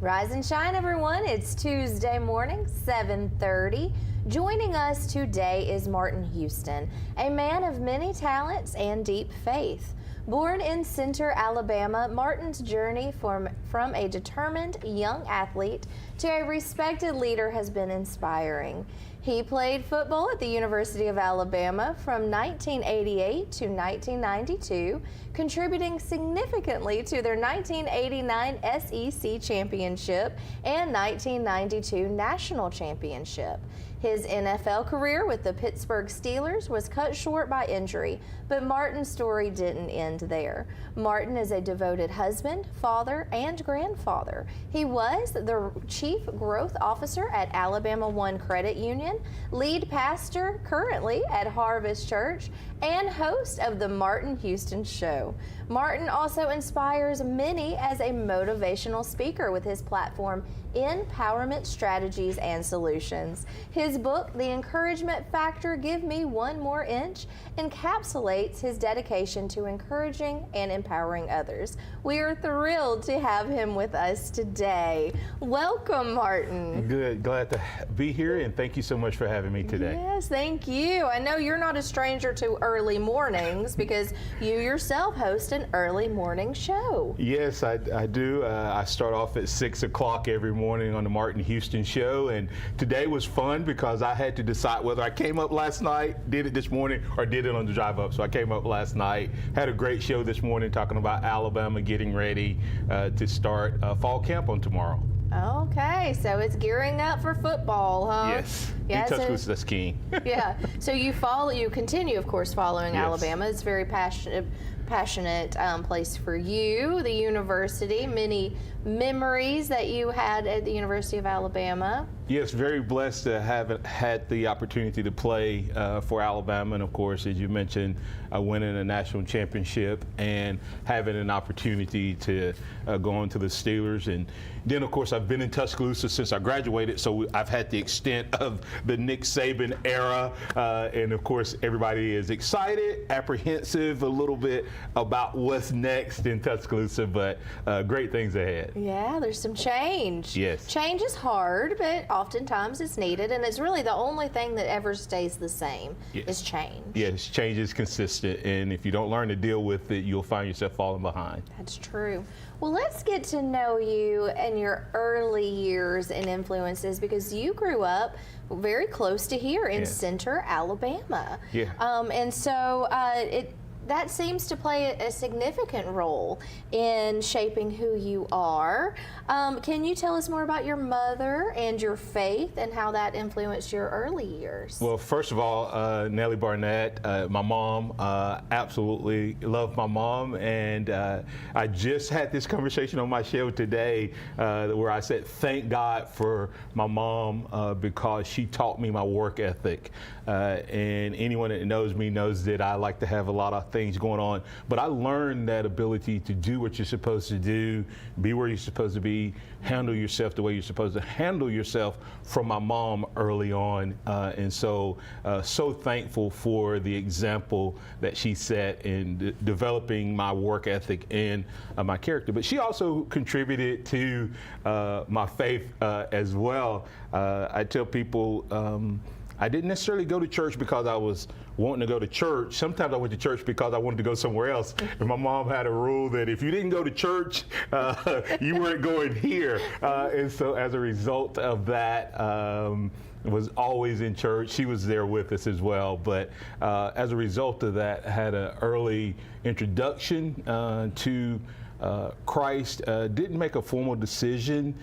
Rise and shine, everyone. It's Tuesday morning, 7:30. Joining us today is Martin Houston, a man of many talents and deep faith. Born in Center, Alabama, Martin's journey from a determined young athlete to a respected leader has been inspiring. He played football at the University of Alabama from 1988 to 1992, contributing significantly to their 1989 SEC championship and 1992 national championship. His NFL career with the Pittsburgh Steelers was cut short by injury, but Martin's story didn't end there. Martin is a devoted husband, father, and grandfather. He was the Chief Growth Officer at Alabama One Credit Union, lead pastor currently at Harvest Church, and host of the Martin Houston Show. Martin also inspires many as a motivational speaker with his platform Empowerment Strategies and Solutions. His book, The Encouragement Factor, Give Me One More Inch, encapsulates his dedication to encouraging and empowering others. We are thrilled to have him with us today. Welcome, Martin. Good. Glad to be here, and thank you so much for having me today. Yes, thank you. I know you're not a stranger to early mornings because you yourself host an early morning show. Yes, I do. I start off at 6 o'clock every morning on the Martin Houston Show, and today was fun because I had to decide whether I came up last night, did it this morning, or did it on the drive up. So I came up last night, had a great show this morning talking about Alabama getting ready to start fall camp on tomorrow. Okay, so it's gearing up for football, huh? Yes. Yeah, Tuscaloosa, that's key. Yeah. So you continue, of course, following Yes. Alabama. It's a very passionate place for you, the university. Many memories that you had at the University of Alabama. Yes, very blessed to have had the opportunity to play for Alabama, and of course, as you mentioned, winning a national championship and having an opportunity to go on to the Steelers. And then, of course, I've been in Tuscaloosa since I graduated, so I've had the extent of the Nick Saban era. And of course, everybody is excited, apprehensive a little bit about what's next in Tuscaloosa, but great things ahead. Yeah, there's some change. Yes. Change is hard, but oftentimes it's needed, and it's really the only thing that ever stays the same is change. Yes, change is consistent, and if you don't learn to deal with it, you'll find yourself falling behind. That's true. Well, let's get to know you and your early years and influences, because you grew up very close to here in Center, Alabama. Yeah. And so that seems to play a significant role in shaping who you are. Can you tell us more about your mother and your faith and how that influenced your early years? Well, first of all, Nellie Barnett, my mom, absolutely love my mom. And I just had this conversation on my show today where I said, thank God for my mom because she taught me my work ethic. And anyone that knows me knows that I like to have a lot of things going on, but I learned that ability to do what you're supposed to do, be where you're supposed to be, handle yourself the way you're supposed to handle yourself from my mom early on. And so thankful for the example that she set in developing my work ethic and my character. But she also contributed to my faith as well. I tell people, I didn't necessarily go to church because I was wanting to go to church. Sometimes I went to church because I wanted to go somewhere else. And my mom had a rule that if you didn't go to church, you weren't going here. And so as a result of that, was always in church. She was there with us as well. But as a result of that, had an early introduction to Christ. Didn't make a formal decision.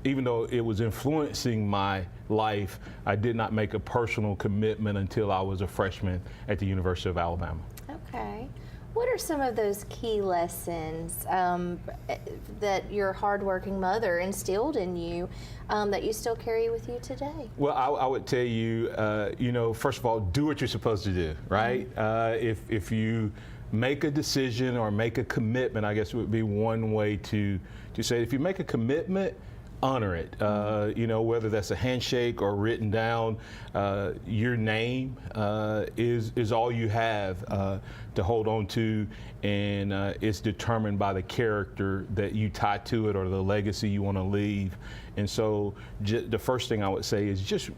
Even though it was influencing my life, I did not make a personal commitment until I was a freshman at the University of Alabama. Okay. What are some of those key lessons that your hardworking mother instilled in you that you still carry with you today? Well, I would tell you, first of all, do what you're supposed to do, right? Mm-hmm. If you make a decision or make a commitment, I guess it would be one way to say, if you make a commitment, honor it. Whether that's a handshake or written down, your name is all you have to hold on to, and it's determined by the character that you tie to it or the legacy you want to leave. And so the first thing I would say is just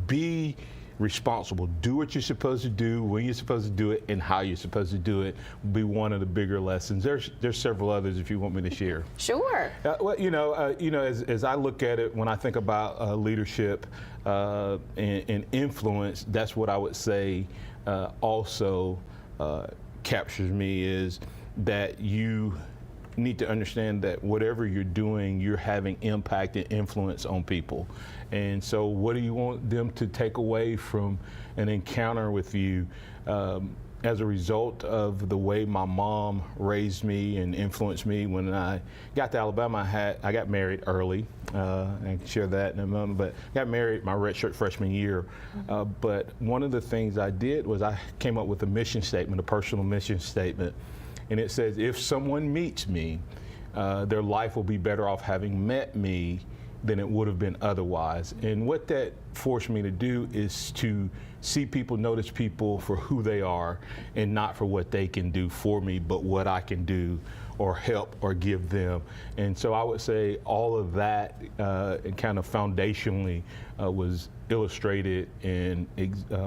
be responsible. Do what you're supposed to do, when you're supposed to do it, and how you're supposed to do it. Will be one of the bigger lessons. There's several others if you want me to share. Sure. As I look at it, when I think about leadership and influence, that's what I would say also captures me, is that you need to understand that whatever you're doing, you're having impact and influence on people. And so what do you want them to take away from an encounter with you? As a result of the way my mom raised me and influenced me, when I got to Alabama, I got married early. I can share that in a moment, but got married my redshirt freshman year. But one of the things I did was I came up with a mission statement, a personal mission statement. And it says, if someone meets me, their life will be better off having met me than it would have been otherwise. And what that forced me to do is to see people, notice people for who they are, and not for what they can do for me, but what I can do or help or give them. And so I would say all of that kind of foundationally was illustrated and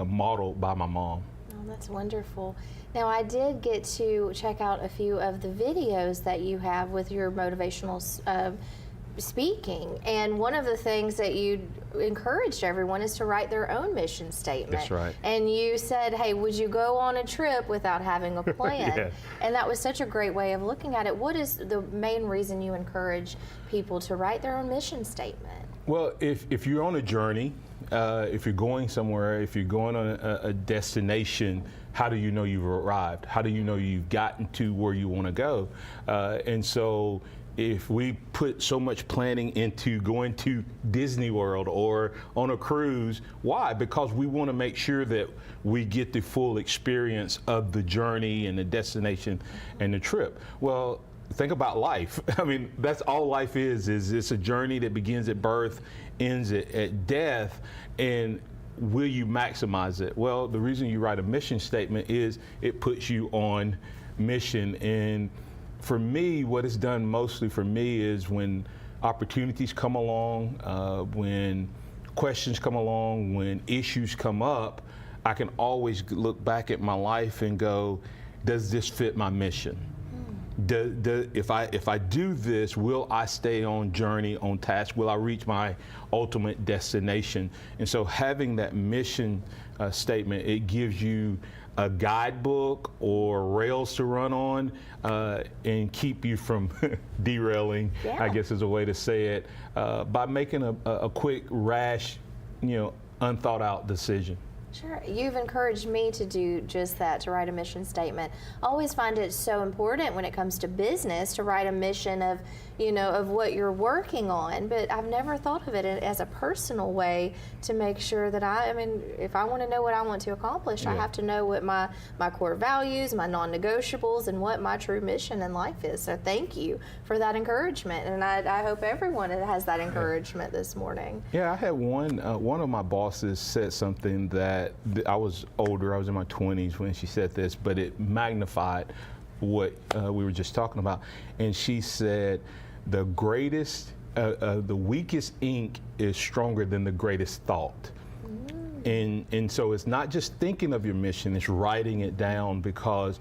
modeled by my mom. Oh, that's wonderful. Now, I did get to check out a few of the videos that you have with your motivational speaking, and one of the things that you encouraged everyone is to write their own mission statement. That's right. And you said, hey, would you go on a trip without having a plan? Yeah. And that was such a great way of looking at it. What is the main reason you encourage people to write their own mission statement? Well, if you're on a journey, if you're going somewhere, if you're going on a destination, how do you know you've arrived? How do you know you've gotten to where you want to go? And so if we put so much planning into going to Disney World or on a cruise, why? Because we want to make sure that we get the full experience of the journey and the destination and the trip. Well, think about life. I mean, that's all life is it's a journey that begins at birth, ends at death, and will you maximize it? Well, the reason you write a mission statement is it puts you on mission. And for me, what it's done mostly for me is when opportunities come along, when questions come along, when issues come up, I can always look back at my life and go, does this fit my mission? If I do this, will I stay on journey, on task? Will I reach my ultimate destination? And so having that mission statement, it gives you a guidebook or rails to run on and keep you from derailing, I guess is a way to say it, by making a quick, rash, unthought out decision. Sure. You've encouraged me to do just that, to write a mission statement. I always find it so important when it comes to business to write a mission of, of what you're working on, but I've never thought of it as a personal way to make sure that if I want to know what I want to accomplish, I have to know what my core values, my non-negotiables, and what my true mission in life is. So thank you for that encouragement, and I hope everyone has that encouragement this morning. Yeah, I had one of my bosses said something that I was older, I was in my 20s when she said this, but it magnified what we were just talking about. And she said, the weakest ink is stronger than the greatest thought. And so it's not just thinking of your mission, it's writing it down, because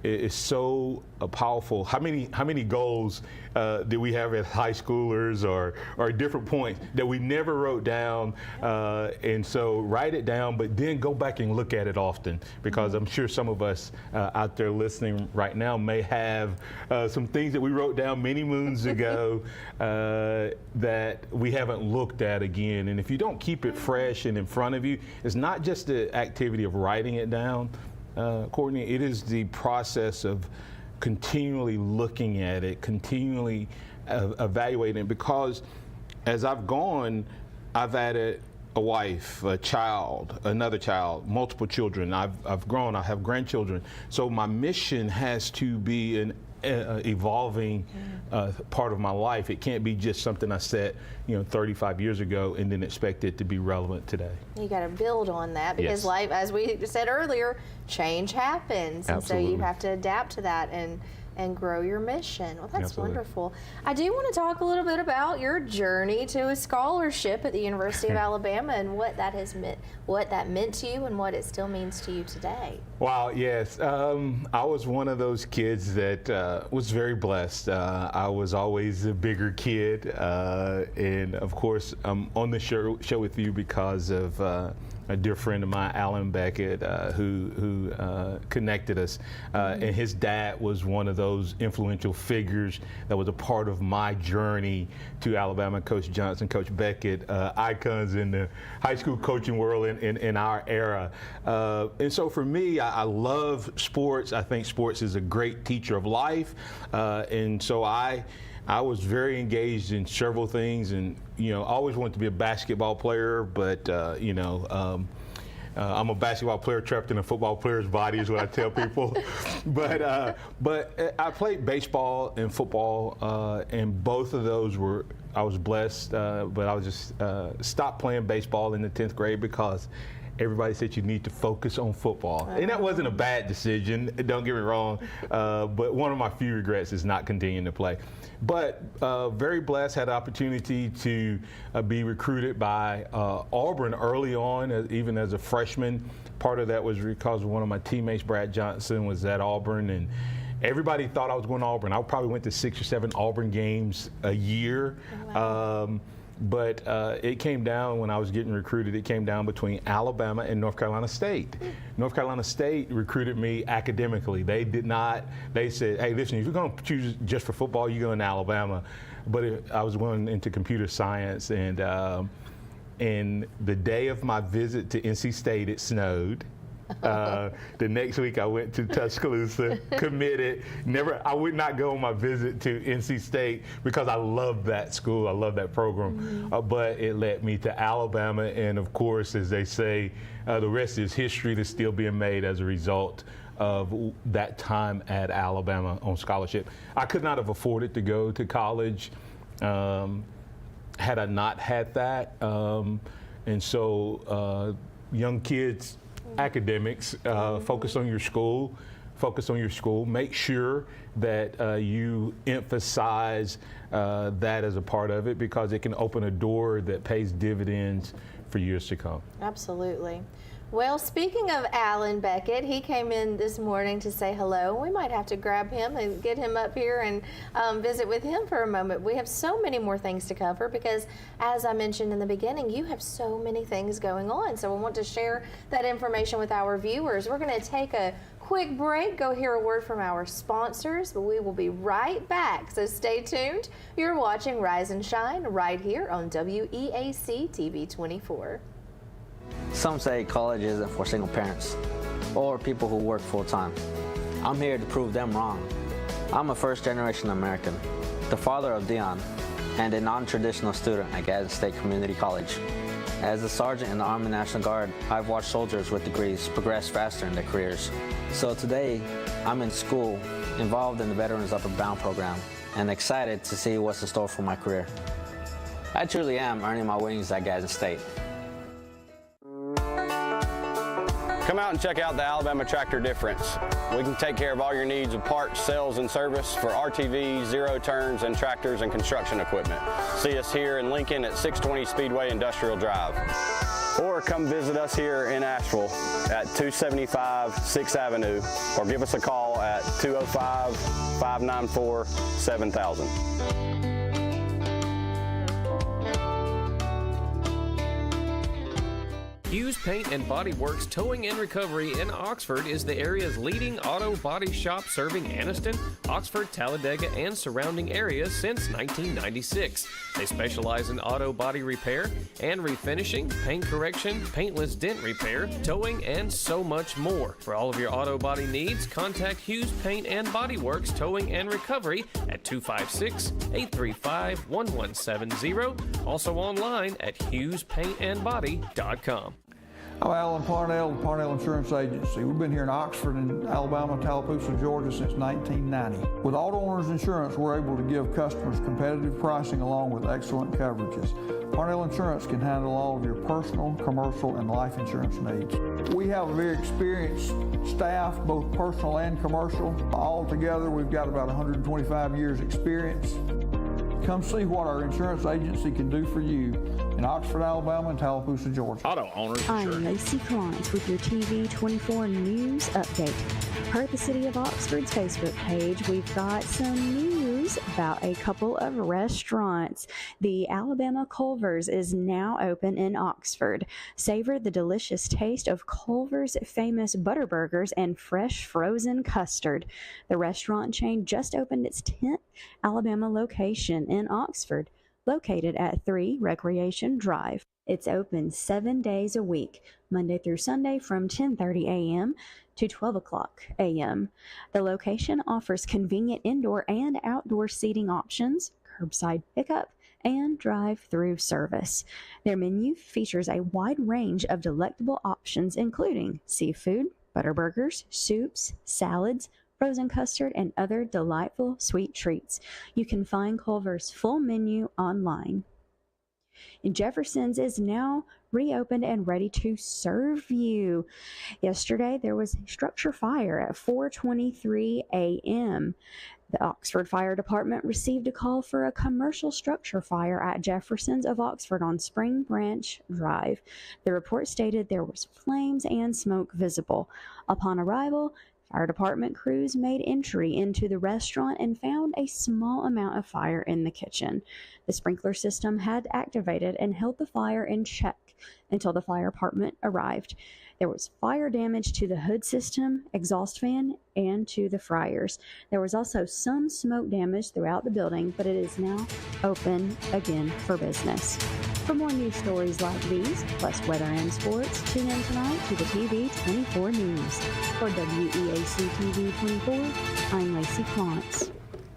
it's so powerful. How many goals did we have as high schoolers or different points that we never wrote down? And so write it down, but then go back and look at it often, because I'm sure some of us out there listening right now may have some things that we wrote down many moons ago that we haven't looked at again. And if you don't keep it fresh and in front of you, it's not just the activity of writing it down, Courtney, it is the process of continually looking at it, continually evaluating it, because as I've gone, I've added a wife, a child, another child, multiple children. I've grown, I have grandchildren. So my mission has to be an evolving part of my life. It can't be just something I set 35 years ago and then expect it to be relevant today. You got to build on that because Yes. life, as we said earlier, change happens. And so Absolutely. you have to adapt to that and grow your mission. Well, that's Absolutely. wonderful. I do want to talk a little bit about your journey to a scholarship at the University of Alabama and what that has meant, what that meant to you and what it still means to you today. Wow, yes. I was one of those kids that was very blessed. I was always a bigger kid. And of course, I'm on the show with you because of a dear friend of mine, Alan Beckett, who connected us. And his dad was one of those influential figures that was a part of my journey to Alabama. Coach Johnson, Coach Beckett, icons in the high school coaching world in our era. And so for me, I love sports. I think sports is a great teacher of life. And so I was very engaged in several things, and always wanted to be a basketball player, but I'm a basketball player trapped in a football player's body is what I tell people. But I played baseball and football, and both of those I was blessed, but I was just stopped playing baseball in the 10th grade because everybody said you need to focus on football. And that wasn't a bad decision, don't get me wrong, but one of my few regrets is not continuing to play. But very blessed, had the opportunity to be recruited by Auburn early on, even as a freshman. Part of that was because one of my teammates, Brad Johnson, was at Auburn, and everybody thought I was going to Auburn. I probably went to 6 or 7 Auburn games a year. Oh, wow. But it came down when I was getting recruited, it came down between Alabama and North Carolina State. North Carolina State recruited me academically. They said, hey, listen, if you're going to choose just for football, you're going to Alabama. But I was going into computer science, and the day of my visit to NC State, it snowed. The next week I went to Tuscaloosa, committed. I would not go on my visit to NC State because I loved that school, I loved that program, but it led me to Alabama, and of course, as they say, the rest is history that's still being made as a result of that time at Alabama on scholarship. I could not have afforded to go to college had I not had that, and so young kids, academics, focus on your school, make sure that you emphasize that as a part of it, because it can open a door that pays dividends for years to come. Absolutely. Well, speaking of Alan Beckett, he came in this morning to say hello. We might have to grab him and get him up here and visit with him for a moment. We have so many more things to cover because, as I mentioned in the beginning, you have so many things going on. So we want to share that information with our viewers. We're going to take a quick break, go hear a word from our sponsors, but we will be right back. So stay tuned. You're watching Rise and Shine right here on WEAC TV 24. Some say college isn't for single parents or people who work full-time. I'm here to prove them wrong. I'm a first-generation American, the father of Dion, and a non-traditional student at Gadsden State Community College. As a sergeant in the Army National Guard, I've watched soldiers with degrees progress faster in their careers. So today, I'm in school, involved in the Veterans Upward Bound program, and excited to see what's in store for my career. I truly am earning my wings at Gadsden State. Come out and check out the Alabama Tractor Difference. We can take care of all your needs of parts, sales, and service for RTVs, zero turns, and tractors and construction equipment. See us here in Lincoln at 620 Speedway Industrial Drive. Or come visit us here in Asheville at 275 6th Avenue, or give us a call at 205-594-7000. Hughes Paint and Body Works Towing and Recovery in Oxford is the area's leading auto body shop, serving Anniston, Oxford, Talladega, and surrounding areas since 1996. They specialize in auto body repair and refinishing, paint correction, paintless dent repair, towing, and so much more. For all of your auto body needs, contact Hughes Paint and Body Works Towing and Recovery at 256-835-1170. Also online at HughesPaintandBody.com. I'm Alan Parnell, the Parnell Insurance Agency. We've been here in Oxford and Alabama, Tallapoosa, Georgia since 1990. With Auto Owners Insurance, we're able to give customers competitive pricing along with excellent coverages. Parnell Insurance can handle all of your personal, commercial, and life insurance needs. We have a very experienced staff, both personal and commercial. All together, we've got about 125 years experience. Come see what our insurance agency can do for you in Oxford, Alabama, and Tallapoosa, Georgia. Auto Owners Insurance. I'm Lacey Clance with your TV 24 News Update. Per the City of Oxford's Facebook page, we've got some news about a couple of restaurants. The Alabama Culver's is now open in Oxford. Savor the delicious taste of Culver's famous butter burgers and fresh frozen custard. The restaurant chain just opened its 10th Alabama location in Oxford, located at 3 Recreation Drive. It's open 7 days a week, Monday through Sunday from 10:30 a.m. to 12 o'clock a.m. The location offers convenient indoor and outdoor seating options, curbside pickup, and drive-through service. Their menu features a wide range of delectable options, including seafood, butter burgers, soups, salads, frozen custard, and other delightful sweet treats. You can find Culver's full menu online. And Jefferson's is now reopened and ready to serve you. Yesterday, there was a structure fire at 4:23 a.m. The Oxford Fire Department received a call for a commercial structure fire at Jefferson's of Oxford on Spring Branch Drive. The report stated there was flames and smoke visible. Upon arrival, fire department crews made entry into the restaurant and found a small amount of fire in the kitchen. The sprinkler system had activated and held the fire in check until the fire department arrived. There was fire damage to the hood system, exhaust fan, and to the fryers. There was also some smoke damage throughout the building, but it is now open again for business. For more news stories like these, plus weather and sports, tune in tonight to the TV 24 News. For WEAC TV 24, I'm Lacey Clance.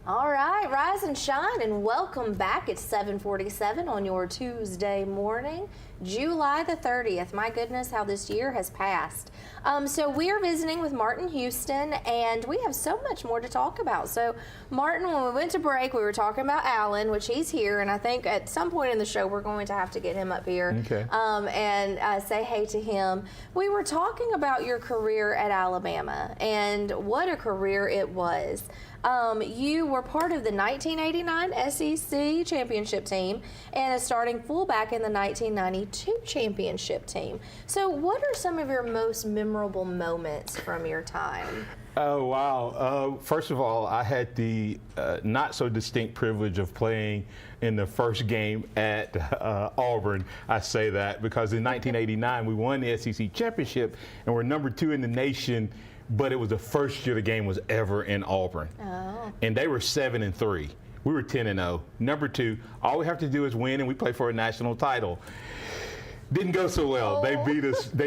All right, rise and shine, and welcome back. It's 7:47 on your Tuesday morning, July the 30th. My goodness, how this year has passed. So we are visiting with Martin Houston, and we have so much more to talk about. So, Martin, when we went to break, we were talking about Alan, which he's here, and I think at some point in the show we're going to have to get him up here and say hey to him. We were talking about your career at Alabama, and what a career it was. You were part of the 1989 SEC championship team and a starting fullback in the 1992 championship team. So what are some of your most memorable moments from your time? Oh, wow. First of all, I had the not so distinct privilege of playing in the first game at Auburn. I say that because in 1989 we won the SEC championship and we're number 2 in the nation. But it was the first year the game was ever in Auburn. Oh. And they were 7-3. We were 10-0. Number 2, all we have to do is win, and we play for a national title. Didn't go so well. Oh. They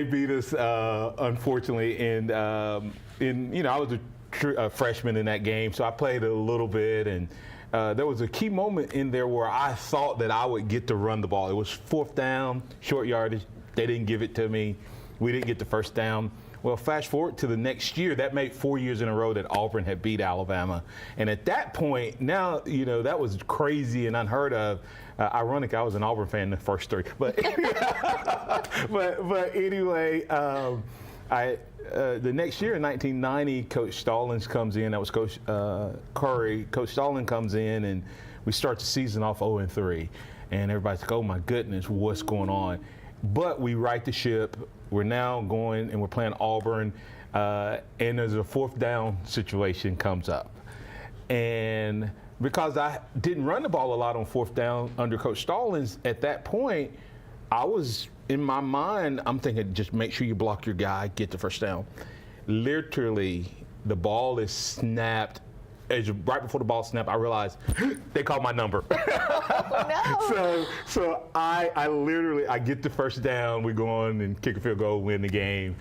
beat us, unfortunately. And I was a freshman in that game, so I played a little bit. And there was a key moment in there where I thought that I would get to run the ball. It was 4th down, short yardage. They didn't give it to me. We didn't get the first down. Well, fast forward to the next year, that made 4 years in a row that Auburn had beat Alabama. And at that point, now, that was crazy and unheard of. Ironic, I was an Auburn fan the first 3. But but anyway, the next year in 1990, Coach Stallings comes in. That was Coach Curry. Coach Stallings comes in, and we start the season off 0-3. And everybody's like, oh, my goodness, what's going on? But we right the ship. We're now going and we're playing Auburn, and there's a 4th down situation comes up. And because I didn't run the ball a lot on 4th down under Coach Stallings at that point, I was, in my mind, I'm thinking just make sure you block your guy, get the first down. Literally, the ball is snapped. Right before the ball snapped, I realized they called my number. Oh, no. So I literally get the first down. We go on and kick a field goal, win the game,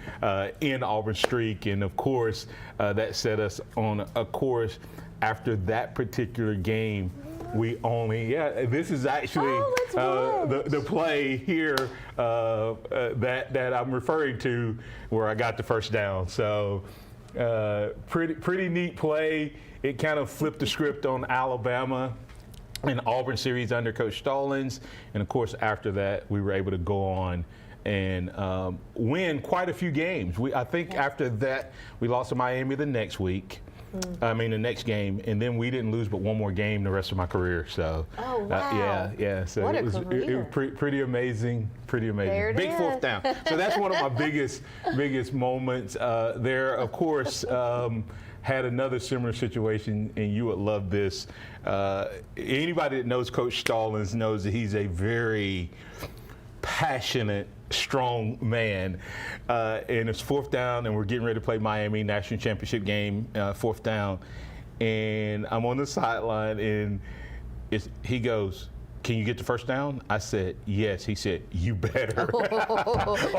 end Auburn streak, and of course that set us on a course after that particular game This is actually the play here that I'm referring to where I got the first down. So pretty neat play. It kind of flipped the script on Alabama and Auburn series under Coach Stallings. And of course, after that, we were able to go on and win quite a few games. I think after that, we lost to Miami the next week. The next game, and then we didn't lose but one more game the rest of my career. So, yeah. So what it was pretty amazing. There it Big is. fourth down. So that's one of my biggest moments there. Of course, had another similar situation, and you would love this. Anybody that knows Coach Stallings knows that he's a very passionate, strong man. And it's fourth down, and we're getting ready to play Miami National Championship game, fourth down. And I'm on the sideline, and he goes, "Can you get the first down?" I said, "Yes." He said, "You better." Or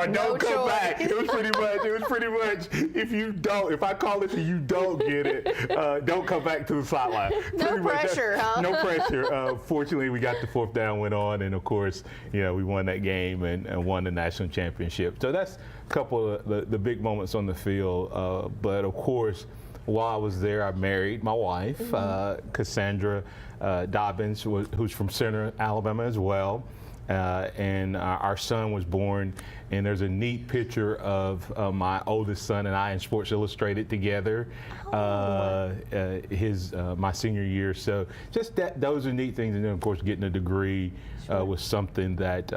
don't come back. It was pretty much, if I call it and you don't get it, don't come back to the sideline. No pressure, huh? No pressure. Fortunately, we got the fourth down, went on, and of course, we won that game and won the national championship. So that's a couple of the big moments on the field. But of course, while I was there, I married my wife, Cassandra Dobbins, who's from Center, Alabama as well. And our son was born, and there's a neat picture of my oldest son and I in Sports Illustrated together, my senior year. So just those are neat things. And then, of course, getting a degree was something that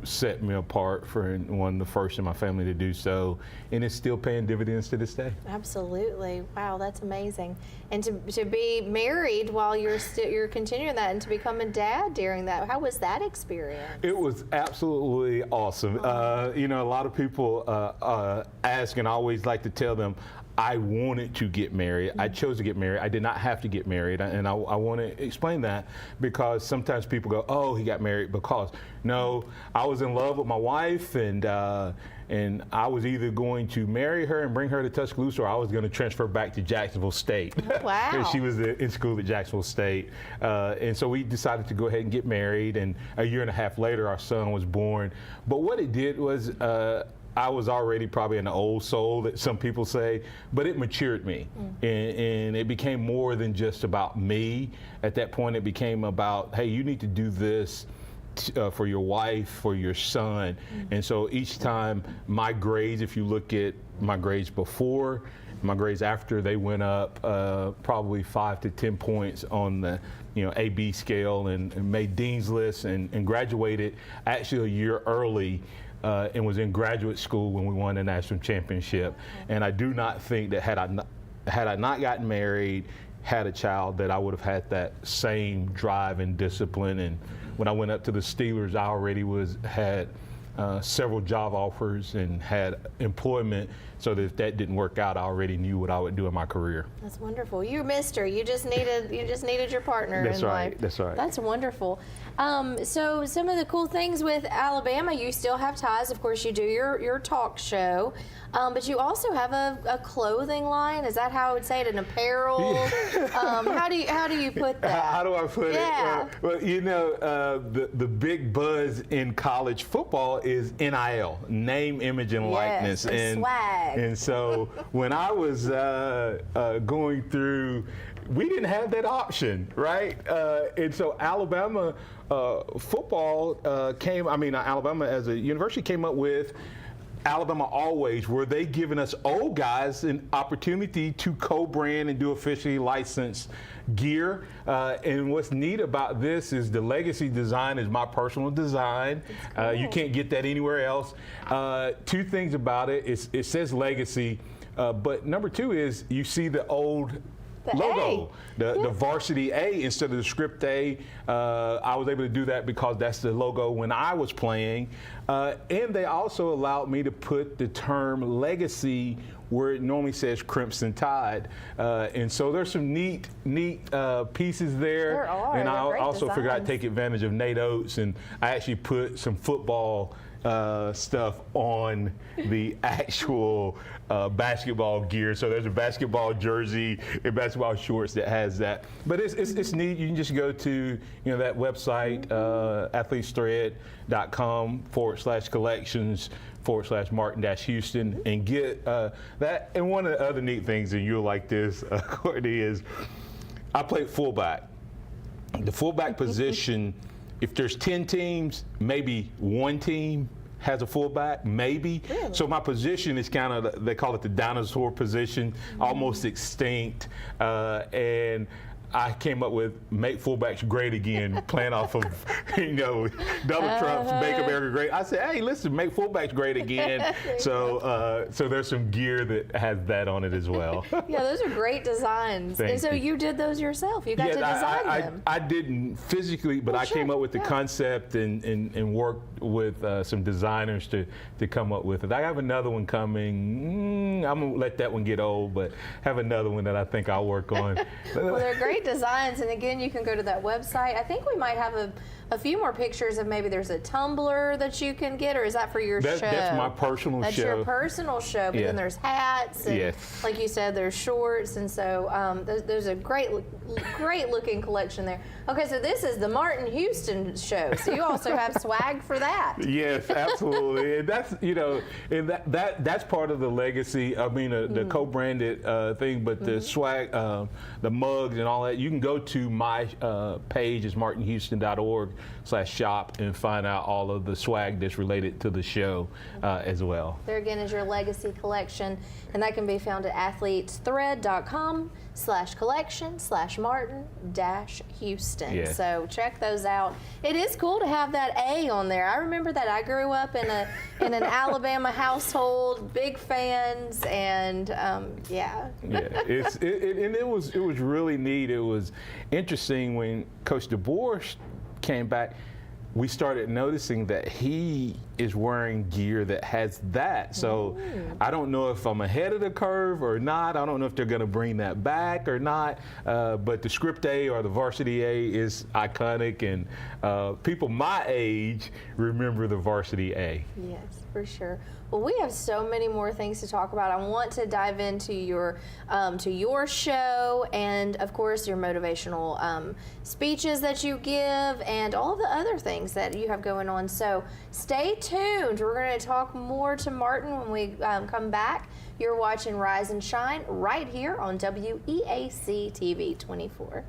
set me apart for one of the first in my family to do so, and it's still paying dividends to this day. Absolutely. Wow, that's amazing. And to be married while you're continuing that, and to become a dad during that, how was that experience? It was absolutely awesome. A lot of people ask, and I always like to tell them, I wanted to get married. I chose to get married. I did not have to get married. And I want to explain that, because sometimes people go, "Oh, he got married because." No, I was in love with my wife, and I was either going to marry her and bring her to Tuscaloosa, or I was going to transfer back to Jacksonville State. Wow. And she was in school at Jacksonville State. And so we decided to go ahead and get married. And a year and a half later, our son was born. But what it did was, I was already probably an old soul, that some people say, but it matured me. And it became more than just about me. At that point, it became about, hey, you need to do this for your wife, for your son. And so each time my grades, if you look at my grades before, my grades after, they went up probably 5 to 10 points on the AB scale, and made Dean's List and graduated actually a year early. And was in graduate school when we won the national championship. And I do not think that had I not gotten married, had a child, that I would have had that same drive and discipline. And when I went up to the Steelers, I already had several job offers and had employment, so that if that didn't work out, I already knew what I would do in my career. That's wonderful. You missed her. You just needed your partner in life. That's right. That's wonderful. So some of the cool things with Alabama, you still have ties. Of course, you do your talk show, but you also have a clothing line. Is that how I would say it? An apparel. How do you put that? How do I put it? Well, the big buzz in college football is NIL, name, image, and likeness, and swag. And so when I was going through, we didn't have that option, right? And so Alabama football Alabama as a university came up with Alabama Always, where they giving us old guys an opportunity to co-brand and do officially licensed gear. And what's neat about this is the legacy design is my personal design. Cool. You can't get that anywhere else. Two things about it. It says legacy, but number two is you see the old logo, the varsity A instead of the script A. I was able to do that because that's the logo when I was playing. And they also allowed me to put the term legacy where it normally says Crimson Tide. And so there's some neat pieces there. There are. And I also figured I'd take advantage of Nate Oates, and I actually put some football stuff on the actual basketball gear. So there's a basketball jersey and basketball shorts that has that. But it's neat. You can just go to that website, athletesthread.com/collections/Martin-Houston and get that. And one of the other neat things, and you'll like this, Courtney, is I played fullback. The fullback position, if there's 10 teams, maybe one team has a fullback, maybe. Really? So my position is kind of, they call it the dinosaur position, almost extinct. And I came up with make fullbacks great again, playing off of, Donald Trump's Make America Great. I said, hey, listen, make fullbacks great again. So there's some gear that has that on it as well. Yeah, those are great designs. And so you did those yourself. You got to design them. I didn't physically, but I came up with the concept and worked with some designers to come up with it. I have another one coming. I'm going to let that one get old, but have another one that I think I'll work on. Well, they're great designs, and again, you can go to that website. I think we might have a few more pictures of maybe there's a tumbler that you can get, or is that for your show? That's my personal show. That's your personal show, but then there's hats, and like you said, there's shorts, and so there's a great looking collection there. Okay, so this is the Martin Houston show, so you also have swag for that. Yes, absolutely, and that's that's part of the legacy. I mean, the co-branded thing, but the swag, the mugs, and all that. You can go to my page, is martinhouston.org/shop, and find out all of the swag that's related to the show as well. There again is your legacy collection, and that can be found at athletesthread.com/collection/Martin-Houston. Yes. So check those out. It is cool to have that A on there. I remember that. I grew up in an Alabama household, big fans, and it was really neat. It was interesting when Coach DeBoer came back. We started noticing that he is wearing gear that has that. So I don't know if I'm ahead of the curve or not. I don't know if they're going to bring that back or not. But the Script A or the Varsity A is iconic, and people my age remember the Varsity A. Yes, for sure. Well, we have so many more things to talk about. I want to dive into your show, and of course your motivational speeches that you give, and all the other things that you have going on. So stay tuned. We're going to talk more to Martin when we come back. You're watching Rise and Shine right here on WEAC TV 24.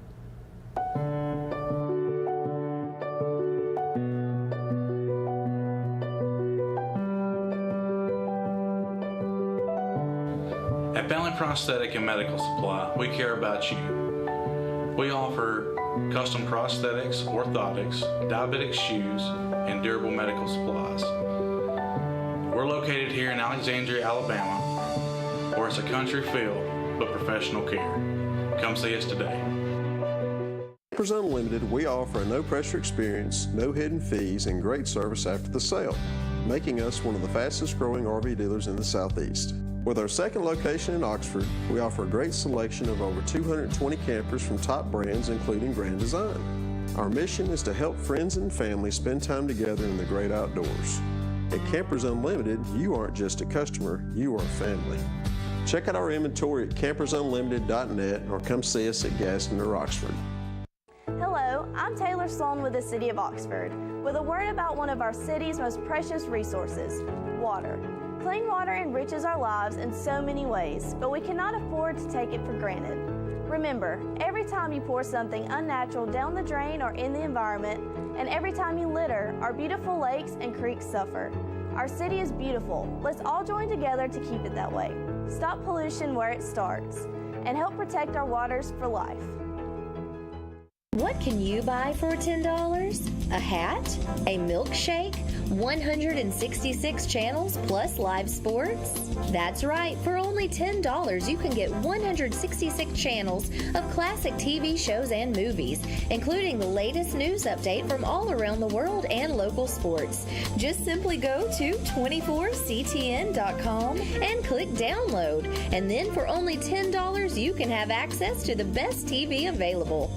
At Bentley Prosthetic and Medical Supply, we care about you. We offer custom prosthetics, orthotics, diabetic shoes, and durable medical supplies. We're located here in Alexandria, Alabama, where it's a country feel but professional care. Come see us today. Campers Unlimited, we offer a no-pressure experience, no hidden fees, and great service after the sale, making us one of the fastest-growing RV dealers in the Southeast. With our second location in Oxford, we offer a great selection of over 220 campers from top brands, including Grand Design. Our mission is to help friends and family spend time together in the great outdoors. At Campers Unlimited, you aren't just a customer, you are family. Check out our inventory at campersunlimited.net or come see us at Gaston or Oxford. Hello, I'm Taylor Sloan with the City of Oxford, with a word about one of our city's most precious resources, water. Clean water enriches our lives in so many ways, but we cannot afford to take it for granted. Remember, every time you pour something unnatural down the drain or in the environment, and every time you litter, our beautiful lakes and creeks suffer. Our city is beautiful. Let's all join together to keep it that way. Stop pollution where it starts, and help protect our waters for life. What can you buy for $10? A hat? A milkshake? 166 channels plus live sports? That's right, for only $10 you can get 166 channels of classic TV shows and movies, including the latest news update from all around the world and local sports. Just simply go to 24ctn.com and click download, and then for only $10 you can have access to the best TV available.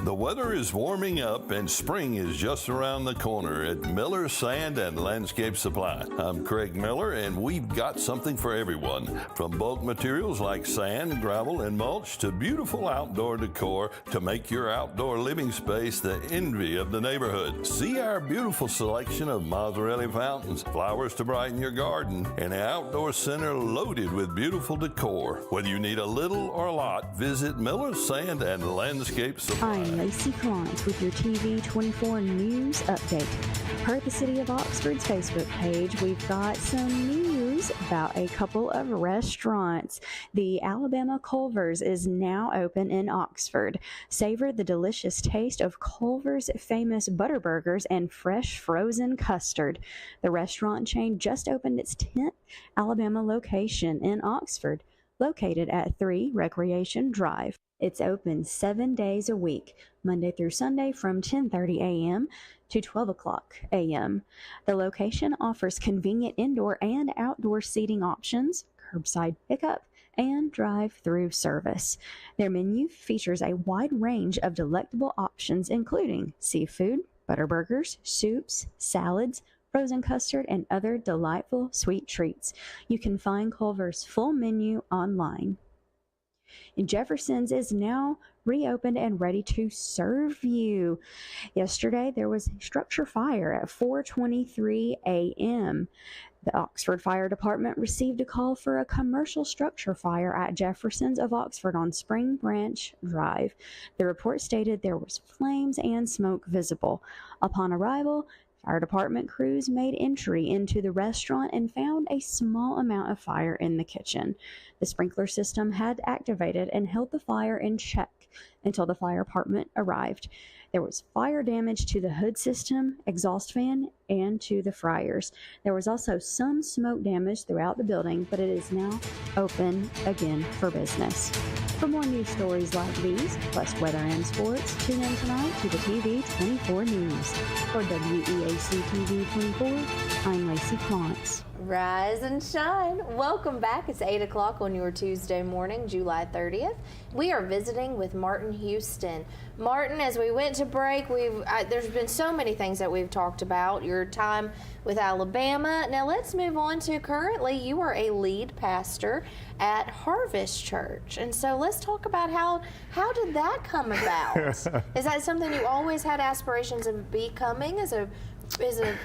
The weather is warming up and spring is just around the corner at Miller Sand and Landscape Supply. I'm Craig Miller and we've got something for everyone. From bulk materials like sand, gravel, and mulch to beautiful outdoor decor to make your outdoor living space the envy of the neighborhood. See our beautiful selection of Mazzarelli fountains, flowers to brighten your garden, and an outdoor center loaded with beautiful decor. Whether you need a little or a lot, visit Miller Sand and Landscape Supply. I'm Lacey Clance with your TV 24 News Update. Per the City of Oxford's Facebook page, we've got some news about a couple of restaurants. The Alabama Culver's is now open in Oxford. Savor the delicious taste of Culver's famous butter burgers and fresh frozen custard. The restaurant chain just opened its 10th Alabama location in Oxford, located at 3 Recreation Drive. It's open 7 days a week, Monday through Sunday from 10:30 a.m. to 12 o'clock a.m. The location offers convenient indoor and outdoor seating options, curbside pickup, and drive-through service. Their menu features a wide range of delectable options, including seafood, butter burgers, soups, salads, frozen custard, and other delightful sweet treats. You can find Culver's full menu online. And Jefferson's is now reopened and ready to serve you. Yesterday, there was a structure fire at 4:23 a.m. The Oxford Fire Department received a call for a commercial structure fire at Jefferson's of Oxford on Spring Branch Drive. The report stated there was flames and smoke visible. Upon arrival, fire department crews made entry into the restaurant and found a small amount of fire in the kitchen. The sprinkler system had activated and held the fire in check until the fire department arrived. There was fire damage to the hood system, exhaust fan, and to the fryers. There was also some smoke damage throughout the building, but it is now open again for business. For more news stories like these, plus weather and sports, tune in tonight to the TV 24 News. For WEAC TV 24, I'm Lacey Clance. Rise and shine. Welcome back. It's 8 o'clock on your Tuesday morning, July 30th. We are visiting with Martin Houston. Martin, as we went to break, there's been so many things that we've talked about. Your time with Alabama. Now let's move on to currently you are a lead pastor at Harvest Church. And so let's talk about how did that come about? Is that something you always had aspirations of becoming as a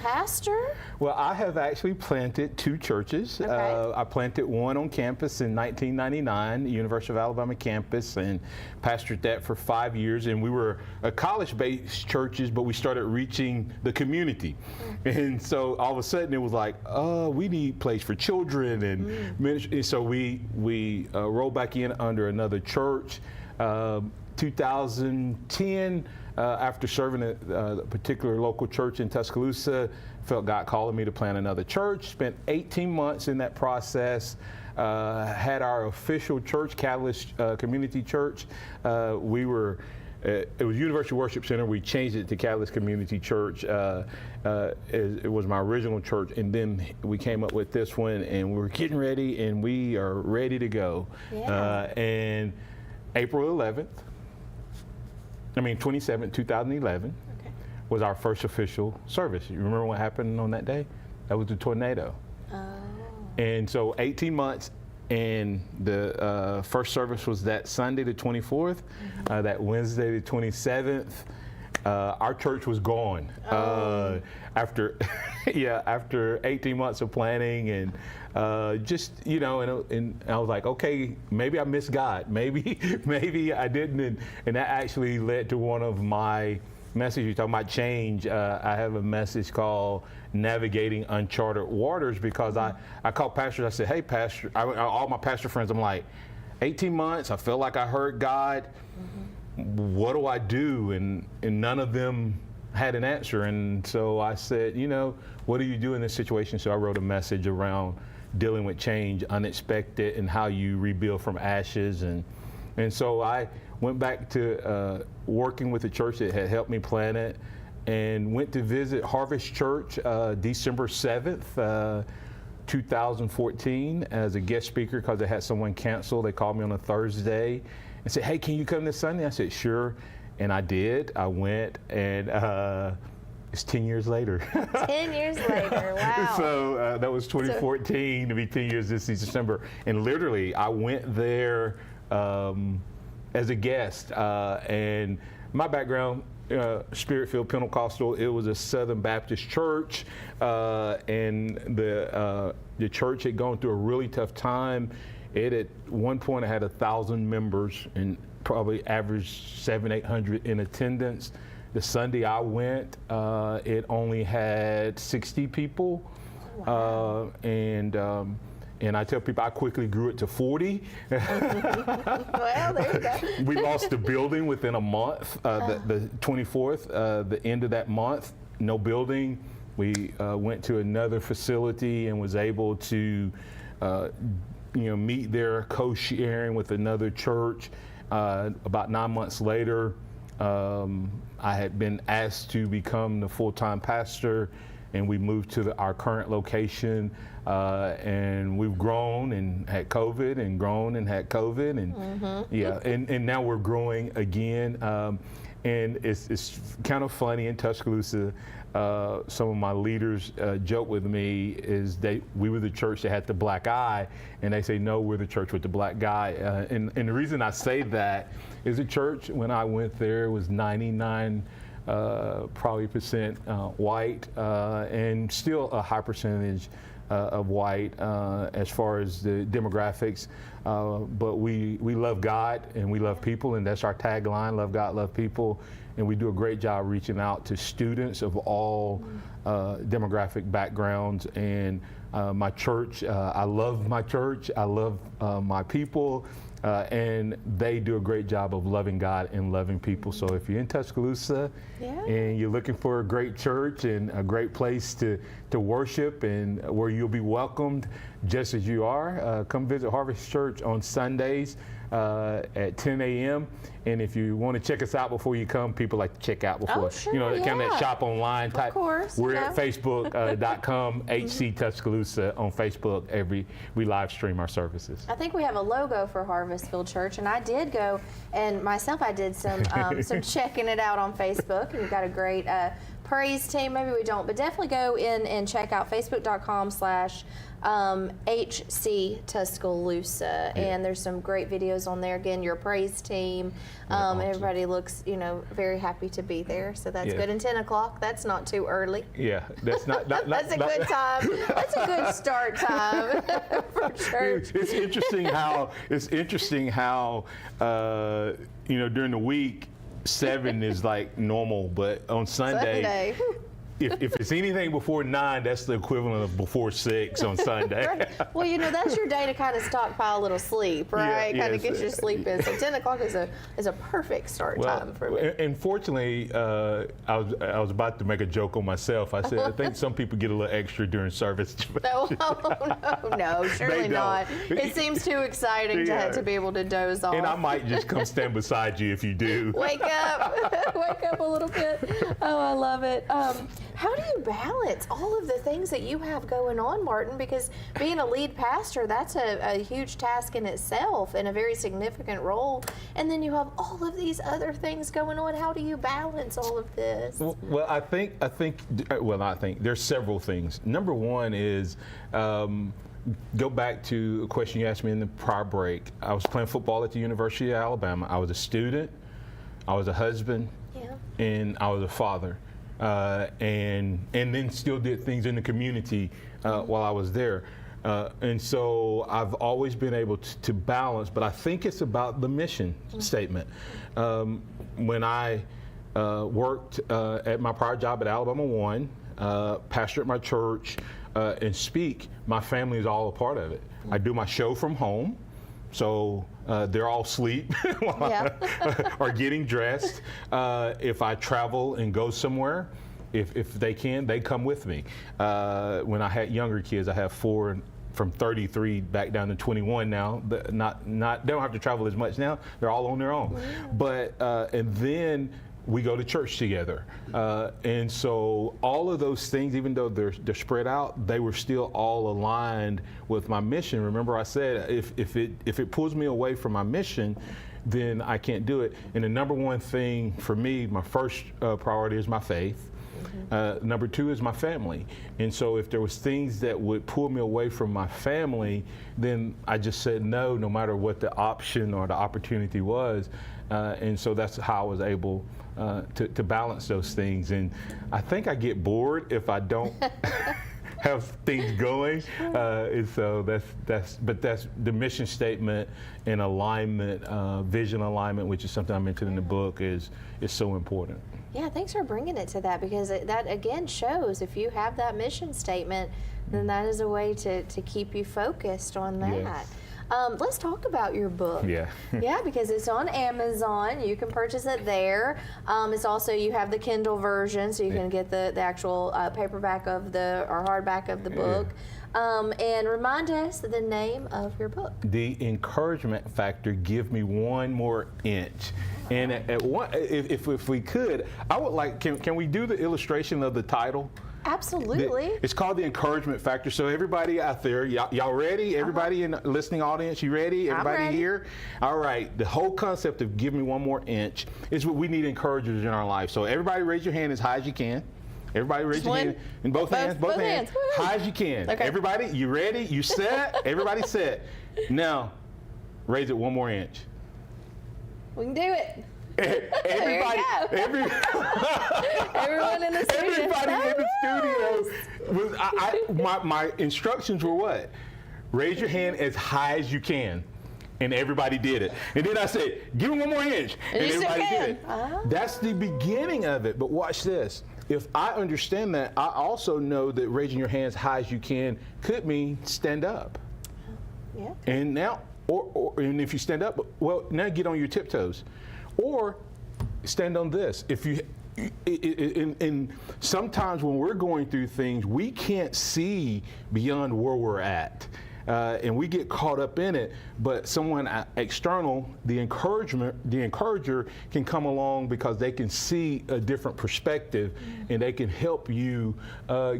pastor? Well, I have actually planted 2 churches. Okay. I planted one on campus in 1999, the University of Alabama campus, and pastored that for 5 years. And we were a college-based churches, but we started reaching the community. And so all of a sudden it was like, oh, we need place for children and ministry. And so we rolled back in under another church. 2010, after serving at a particular local church in Tuscaloosa, felt God calling me to plant another church. Spent 18 months in that process. Had our official church, Catalyst Community Church. It was University Worship Center. We changed it to Catalyst Community Church. It was my original church, and then we came up with this one, and we were getting ready, and we are ready to go. Yeah. And April 27th, 2011, was our first official service. You remember what happened on that day? That was the tornado. Oh. And so 18 months, and the first service was that Sunday the 24th, that Wednesday the 27th. Our church was gone after 18 months of planning, and and I was like, okay, maybe I missed God, maybe I didn't, and that actually led to one of my messages. You're talking about change. I have a message called Navigating Uncharted Waters, because I called pastors. I said, hey, pastor, all my pastor friends, I'm like, 18 months, I feel like I heard God. What do I do? And none of them had an answer. And so I said, what do you do in this situation? So I wrote a message around dealing with change, unexpected, and how you rebuild from ashes. And so I went back to working with the church that had helped me plan it, and went to visit Harvest Church December 7th, 2014 as a guest speaker, because they had someone cancel. They called me on a Thursday and said, hey, can you come this Sunday? I said, sure. And I did. I went, and it's 10 years later. 10 years later, wow. So that was 2014, to be 10 years this December. And literally, I went there as a guest. And my background, Spirit-filled Pentecostal, it was a Southern Baptist church. And the church had gone through a really tough time. It at one point had 1,000 members and probably averaged 700-800 in attendance. The Sunday I went, it only had 60 people. Wow. And I tell people I quickly grew it to 40. Well, there you go. We lost the building within a month. The 24th, the end of that month, no building. We went to another facility and was able to meet there, co-sharing with another church. About 9 months later, I had been asked to become the full-time pastor, and we moved to our current location, and we've grown and had COVID and grown and had COVID, and and now we're growing again. And it's kind of funny in Tuscaloosa. Some of my leaders joke with me is we were the church that had the black eye, and they say, no, we're the church with the black guy. And the reason I say that is the church, when I went there, was 99% white, and still a high percentage of white as far as the demographics. But we love God and we love people, and that's our tagline, love God, love people. And we do a great job reaching out to students of all demographic backgrounds. And my church, I love my church, I love my people, and they do a great job of loving God and loving people. So if you're in Tuscaloosa and you're looking for a great church and a great place to worship and where you'll be welcomed just as you are, come visit Harvest Church on Sundays at 10 a.m. And if you want to check us out before you come, people like to check out before. Kind of that shop online type. Of course. We're at facebook.com, HC Tuscaloosa on Facebook. We live stream our services. I think we have a logo for Harvestfield Church, and I did go, and myself I did some checking it out on Facebook, and we've got a great praise team. Maybe we don't, but definitely go in and check out facebook.com/HC Tuscaloosa, and there's some great videos on there. Again, your praise team, and everybody looks, very happy to be there. So that's good. And 10 o'clock, that's not too early. Yeah, that's not that's a good time. That's a good start time for church. It's interesting how during the week 7 is like normal, but on Sunday. If it's anything before 9, that's the equivalent of before 6 on Sunday. Right. Well, that's your day to kind of stockpile a little sleep, right? Kind of get your sleep in. So 10 o'clock is a perfect start time for me. And fortunately, I was about to make a joke on myself. I said, I think some people get a little extra during service. No, surely not. It seems too exciting to be able to doze off. And I might just come stand beside you if you do. Wake up a little bit. Oh, I love it. How do you balance all of the things that you have going on, Martin? Because being a lead pastor, that's a huge task in itself and a very significant role. And then you have all of these other things going on. How do you balance all of this? Well, I think there's several things. Number one is, go back to a question you asked me in the prior break. I was playing football at the University of Alabama. I was a student, I was a husband, and I was a father. And then still did things in the community while I was there. And so I've always been able to balance, but I think it's about the mission statement. When I worked at my prior job at Alabama 1, pastor at my church, and speak, my family is all a part of it. I do my show from home. So they're all asleep or getting dressed. If I travel and go somewhere, if they can, they come with me. When I had younger kids, I have 4 from 33 back down to 21 now. They don't have to travel as much now. They're all on their own. But and then we go to church together. And so all of those things, even though they're spread out, they were still all aligned with my mission. Remember I said, if it pulls me away from my mission, then I can't do it. And the number one thing for me, my first priority is my faith. Number two is my family. And so if there was things that would pull me away from my family, then I just said no matter what the option or the opportunity was. And so that's how I was able to balance those things. And I think I get bored if I don't have things going. And so that's the mission statement and alignment, vision alignment, which is something I mentioned in the book, is so important. Yeah, thanks for bringing it to that, because that again shows if you have that mission statement, then that is a way to keep you focused on that. Yes. Let's talk about your book. Yeah. Yeah, because it's on Amazon. You can purchase it there. It's also, you have the Kindle version, so you can get the actual paperback or hardback of the book. And remind us the name of your book. The Encouragement Factor, Give Me One More Inch. And if we could, I would like, can we do the illustration of the title? Absolutely. It's called The Encouragement Factor. So everybody out there, y'all ready? Everybody in the listening audience, you ready? Everybody ready. here? All right. The whole concept of Give Me One More Inch is what we need encouragers in our life. So everybody raise your hand as high as you can. Everybody raise your hand in both hands. High as you can. Okay. Everybody, you ready? You set? Everybody set. Now, raise it one more inch. We can do it. Everybody, Everyone in the studio. Everybody in the studio. My instructions were what? Raise your hand as high as you can. And everybody did it. And then I said, give me one more inch. And everybody did it. That's the beginning of it. But watch this. If I understand that, I also know that raising your hands high as you can could mean stand up. Yeah. And now, and if you stand up, well, now get on your tiptoes. Or stand on this. If you, and sometimes when we're going through things, we can't see beyond where we're at. And we get caught up in it, but someone external, the encourager can come along because they can see a different perspective, and they can help you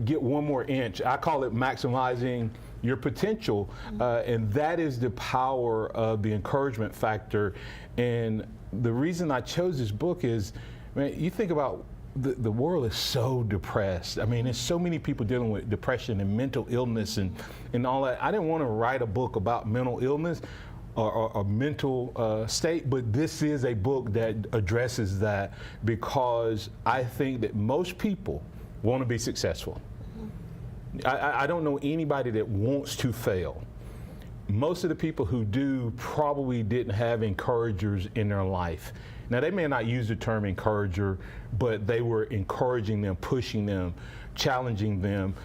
get one more inch. I call it maximizing your potential, and that is the power of the encouragement factor. And the reason I chose this book is, man, you think about the world is so depressed. I mean, there's so many people dealing with depression and mental illness and all that. I didn't want to write a book about mental illness or mental state, but this is a book that addresses that, because I think that most people want to be successful. I don't know anybody that wants to fail. Most of the people who do probably didn't have encouragers in their life. Now, they may not use the term encourager, but they were encouraging them, pushing them, challenging them.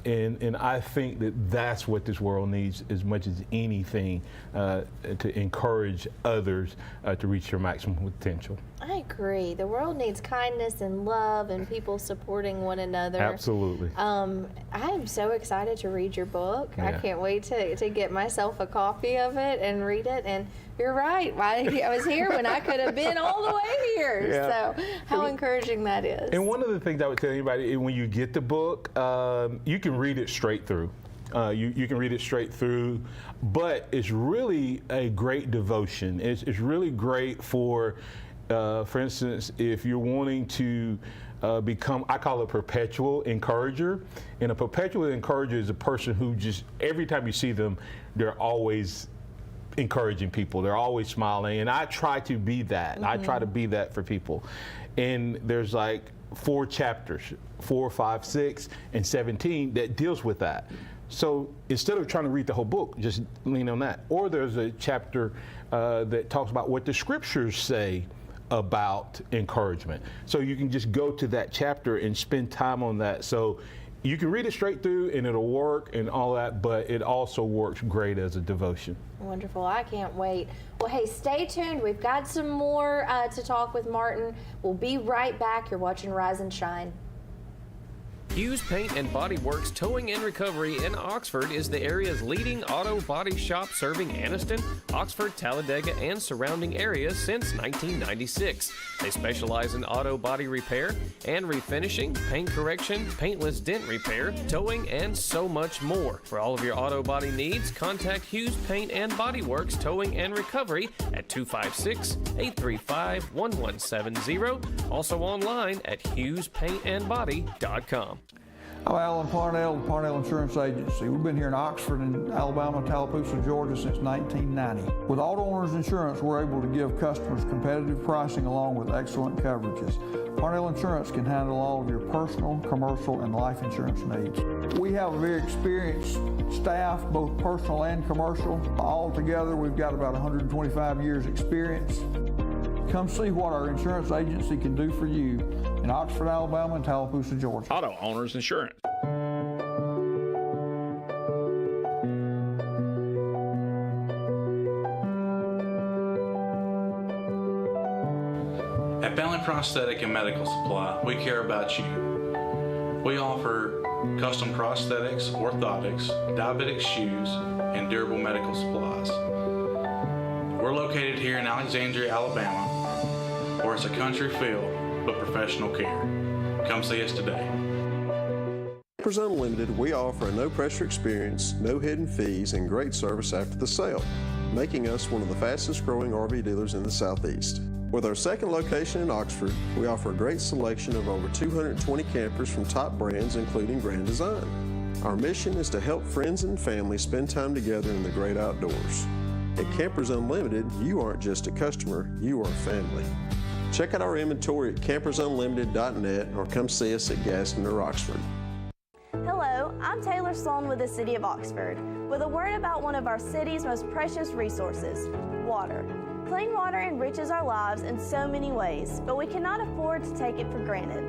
And I think that that's what this world needs as much as anything, to encourage others to reach their maximum potential. I agree. The world needs kindness and love and people supporting one another. Absolutely. I am so excited to read your book. Yeah. I can't wait to get myself a copy of it and read it. And you're right. I was here when I could have been all the way here. Yeah. So how encouraging that is. And one of the things I would tell anybody, when you get the book, you can read it straight through. You can read it straight through, but it's really a great devotion. It's really great for instance, if you're wanting to become, I call it perpetual encourager. And a perpetual encourager is a person who just, every time you see them, they're always encouraging people. They're always smiling. And I try to be that. I try to be that for people. And there's like 4 chapters, 4, 5, 6, and 17 that deals with that. So instead of trying to read the whole book, just lean on that. Or there's a chapter that talks about what the scriptures say about encouragement. So you can just go to that chapter and spend time on that. So you can read it straight through and it'll work and all that, but it also works great as a devotion. Wonderful. I can't wait. Well, hey, stay tuned. We've got some more to talk with Martin. We'll be right back. You're watching Rise and Shine. Hughes Paint and Body Works Towing and Recovery in Oxford is the area's leading auto body shop serving Anniston, Oxford, Talladega, and surrounding areas since 1996. They specialize in auto body repair and refinishing, paint correction, paintless dent repair, towing, and so much more. For all of your auto body needs, contact Hughes Paint and Body Works Towing and Recovery at 256-835-1170. Also online at HughesPaintandBody.com. I'm Alan Parnell, the Parnell Insurance Agency. We've been here in Oxford and Alabama, Tallapoosa, Georgia since 1990. With Auto Owners Insurance, we're able to give customers competitive pricing along with excellent coverages. Parnell Insurance can handle all of your personal, commercial, and life insurance needs. We have a very experienced staff, both personal and commercial. All together, we've got about 125 years experience. Come see what our insurance agency can do for you in Oxford, Alabama, and Tallapoosa, Georgia. Auto Owners Insurance. At Bentley Prosthetic and Medical Supply, we care about you. We offer custom prosthetics, orthotics, diabetic shoes, and durable medical supplies. We're located here in Alexandria, Alabama, where it's a country feel but professional care. Come see us today. Campers Unlimited, we offer a no-pressure experience, no hidden fees, and great service after the sale, making us one of the fastest-growing RV dealers in the Southeast. With our second location in Oxford, we offer a great selection of over 220 campers from top brands, including Grand Design. Our mission is to help friends and family spend time together in the great outdoors. At Campers Unlimited, you aren't just a customer, you are family. Check out our inventory at campersunlimited.net or come see us at Gaston or Oxford. Hello, I'm Taylor Sloan with the City of Oxford, with a word about one of our city's most precious resources, water. Clean water enriches our lives in so many ways, but we cannot afford to take it for granted.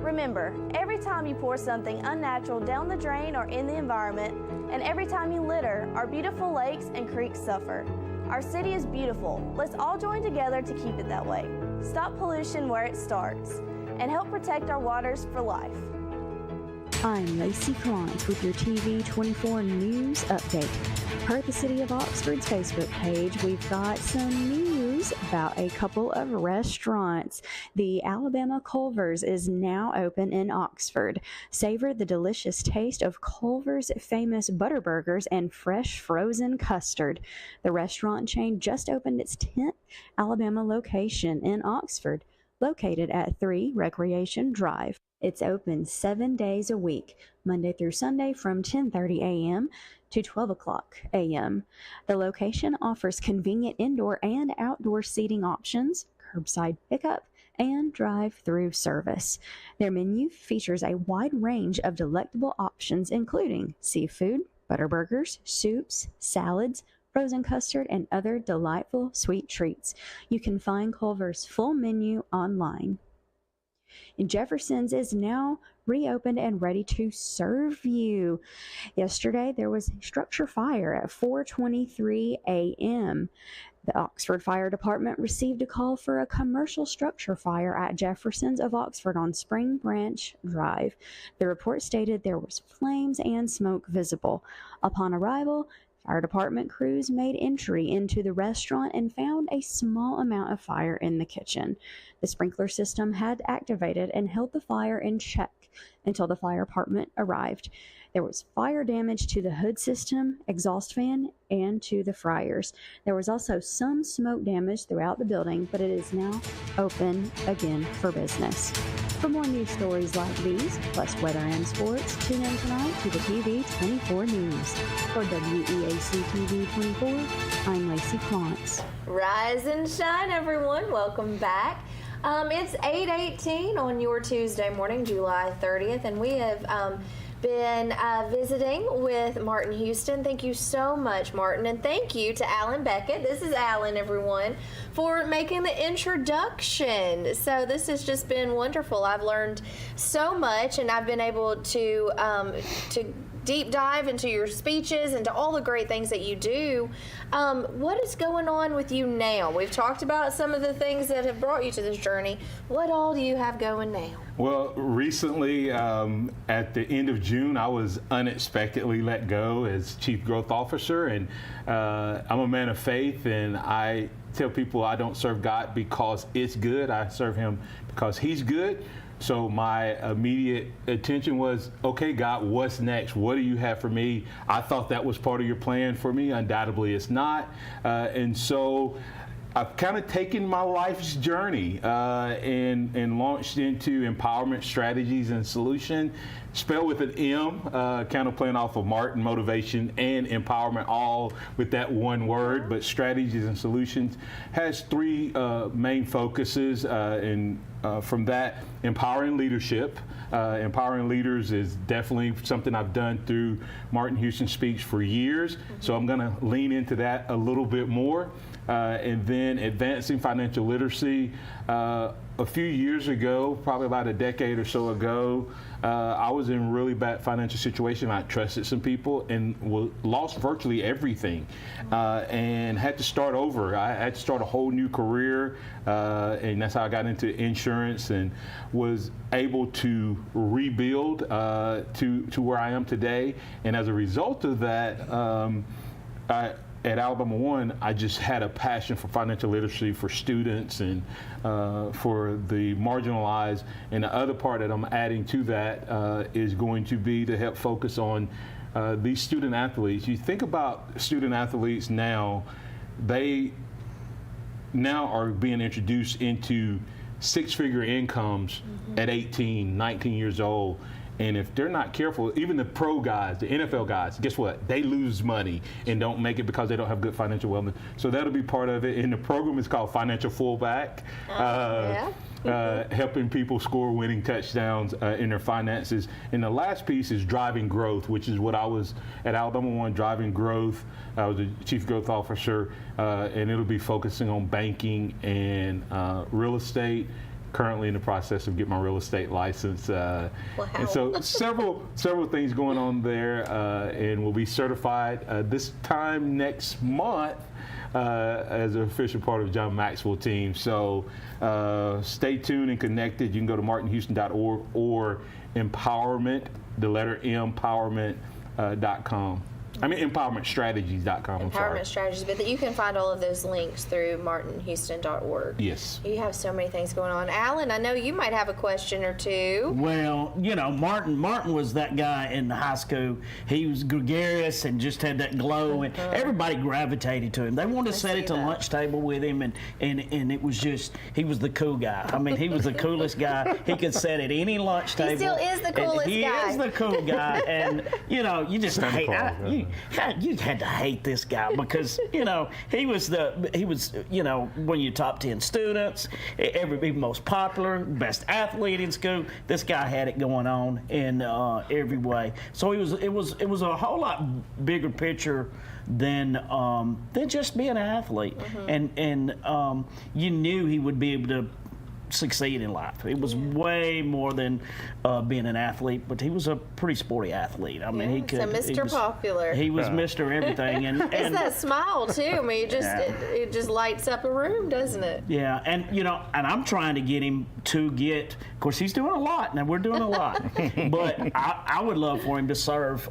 Remember, every time you pour something unnatural down the drain or in the environment, and every time you litter, our beautiful lakes and creeks suffer. Our city is beautiful. Let's all join together to keep it that way. Stop pollution where it starts, and help protect our waters for life. I'm Lacey Clance with your TV 24 News Update. Per the City of Oxford's Facebook page, we've got some news about a couple of restaurants. The Alabama Culver's is now open in Oxford. Savor the delicious taste of Culver's famous butter burgers and fresh frozen custard. The restaurant chain just opened its 10th Alabama location in Oxford, located at 3 Recreation Drive. It's open 7 days a week, Monday through Sunday from 10:30 a.m. to 12 o'clock a.m. The location offers convenient indoor and outdoor seating options, curbside pickup, and drive-through service. Their menu features a wide range of delectable options, including seafood, butter burgers, soups, salads, frozen custard, and other delightful sweet treats. You can find Culver's full menu online. And Jefferson's is now reopened and ready to serve you. Yesterday, there was a structure fire at 4:23 a.m. The Oxford Fire Department received a call for a commercial structure fire at Jefferson's of Oxford on Spring Branch Drive. The report stated there was flames and smoke visible. Upon arrival, fire department crews made entry into the restaurant and found a small amount of fire in the kitchen. The sprinkler system had activated and held the fire in check until the fire department arrived. There was fire damage to the hood system, exhaust fan, and to the fryers. There was also some smoke damage throughout the building, but it is now open again for business. For more news stories like these, plus weather and sports, tune in tonight to the TV 24 News. For WEAC TV 24, I'm Lacey Clance. Rise and shine, everyone. Welcome back. It's 8:18 on your Tuesday morning, July 30th, and we have been visiting with Martin Houston. Thank you so much, Martin, and thank you to Alan Beckett. This is Alan, everyone, for making the introduction. So this has just been wonderful. I've learned so much, and I've been able to deep dive into your speeches and to all the great things that you do. What is going on with you now? We've talked about some of the things that have brought you to this journey. What all do you have going now? Well, recently, at the end of June, I was unexpectedly let go as Chief Growth Officer, and I'm a man of faith, and I tell people I don't serve God because it's good. I serve Him because He's good. So my immediate attention was, okay, God, what's next? What do you have for me? I thought that was part of your plan for me. Undoubtedly, it's not. And so I've kind of taken my life's journey and launched into empowerment strategies and solution, spelled with an M, kind of playing off of Martin, motivation and empowerment, all with that one word. But strategies and solutions has three main focuses, and from that, empowering leadership. Empowering leaders is definitely something I've done through Martin Houston Speaks for years. So I'm going to lean into that a little bit more. And then advancing financial literacy. A few years ago, probably about a decade or so ago, I was in a really bad financial situation. I trusted some people and lost virtually everything, and had to start over. I had to start a whole new career, and that's how I got into insurance and was able to rebuild to where I am today. And as a result of that, at Alabama One, I just had a passion for financial literacy for students and for the marginalized. And the other part that I'm adding to that is going to be to help focus on these student athletes. You think about student athletes now, they now are being introduced into six-figure incomes at 18, 19 years old. And if they're not careful, even the pro guys, the NFL guys, guess what? They lose money and don't make it because they don't have good financial wellness. So that'll be part of it. And the program is called Financial Fullback, helping people score winning touchdowns in their finances. And the last piece is driving growth, which is what I was at Alabama One, driving growth. I was the Chief Growth Officer, and it'll be focusing on banking and real estate. Currently in the process of getting my real estate license, and so several things going on there, and we'll be certified this time next month as an official part of the John Maxwell team. So stay tuned and connected. You can go to martinhouston.org or empowerment, the letter M, empowerment.com. I mean, empowermentstrategies.com. Empowerment Strategies, but you can find all of those links through martinhouston.org. Yes. You have so many things going on. Alan, I know you might have a question or two. Well, you know, Martin was that guy in the high school. He was gregarious and just had that glow, and everybody gravitated to him. They wanted to sit at the lunch table with him, and it was just, he was the cool guy. I mean, he was the coolest guy. He could sit at any lunch table. He still is the coolest guy. He is the cool guy, and, you know, you just hate, you had to hate this guy because, you know, he was, you know, one of your top 10 students, every most popular, best athlete in school. This guy had it going on in every way. So it was a whole lot bigger picture than just being an athlete. And you knew he would be able to succeed in life. It was way more than being an athlete, but he was a pretty sporty athlete. I mean, he could. So Mr. Popular. He was Mr. Everything, and it's that smile too. I mean, it just lights up a room, doesn't it? Yeah, and you know, and I'm trying to get him to get. Of course, he's doing a lot, and we're doing a lot. But I would love for him to serve,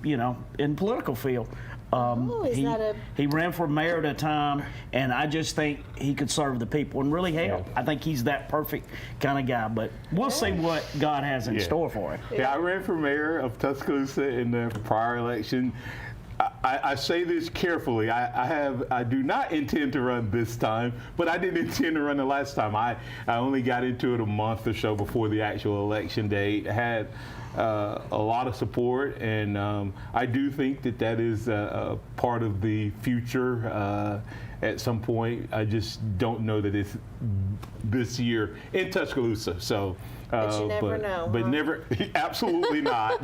you know, in the political field. He ran for mayor at a time, and I just think he could serve the people and really help. I think he's that perfect kind of guy, but we'll see what God has in store for him. Yeah, I ran for mayor of Tuscaloosa in the prior election. I say this carefully. I do not intend to run this time, but I didn't intend to run the last time. I only got into it a month or so before the actual election date. I had a lot of support, and I do think that is a part of the future at some point. I just don't know that it's this year in Tuscaloosa. So. But you never know. But never, absolutely not.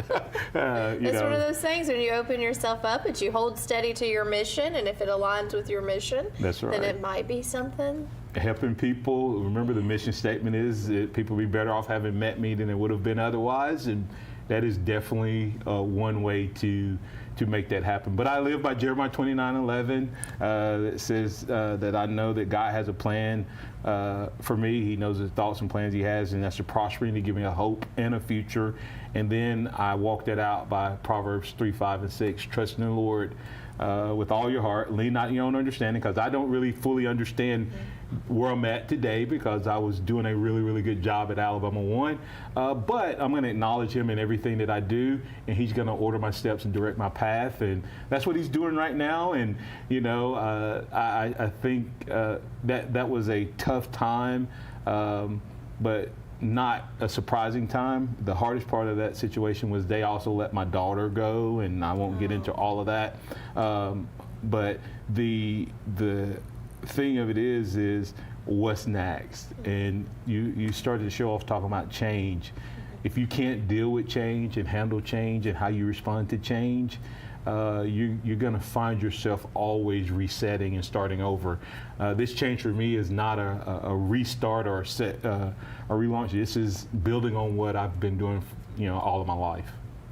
It's one of those things when you open yourself up, but you hold steady to your mission, and if it aligns with your mission, that's right, then it might be something. Helping people. Remember, the mission statement is that people be better off having met me than they would have been otherwise, and that is definitely one way to make that happen. But I live by Jeremiah 29:11 that says that I know that God has a plan for me. He knows the thoughts and plans he has, and that's to prosper and to give me a hope and a future. And then I walk that out by Proverbs 3, 5, and 6. Trust in the Lord with all your heart. Lean not on your own understanding, because I don't really fully understand where I'm at today, because I was doing a really, really good job at Alabama 1. But I'm going to acknowledge him in everything that I do, and he's going to order my steps and direct my path. And that's what he's doing right now. And, you know, I think that was a tough time, but not a surprising time. The hardest part of that situation was they also let my daughter go, and I won't get into all of that. But the thing of it is what's next. And you started the show off talking about change. If you can't deal with change and handle change and how you respond to change, you're going to find yourself always resetting and starting over. This change for me is not a restart or a relaunch. This is building on what I've been doing, all of my life.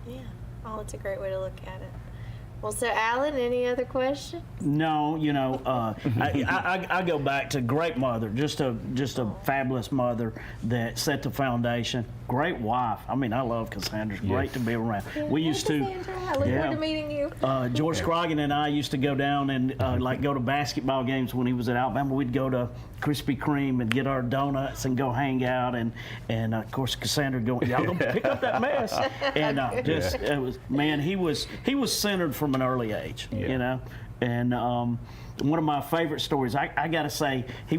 Yeah. Oh, it's a great way to look at it. Well, so Alan, any other questions? No, I go back to great mother, just a fabulous mother that set the foundation. Great wife. I mean, I love Cassandra's great to be around. Yeah, we used to. Cassandra, I look forward to meeting you. George Scroggin and I used to go down and go to basketball games when he was at Alabama. We'd go to Krispy Kreme and get our donuts and go hang out, and of course Cassandra go, y'all gonna pick up that mess, and it was, man, he was centered from an early age, and one of my favorite stories, I gotta say, he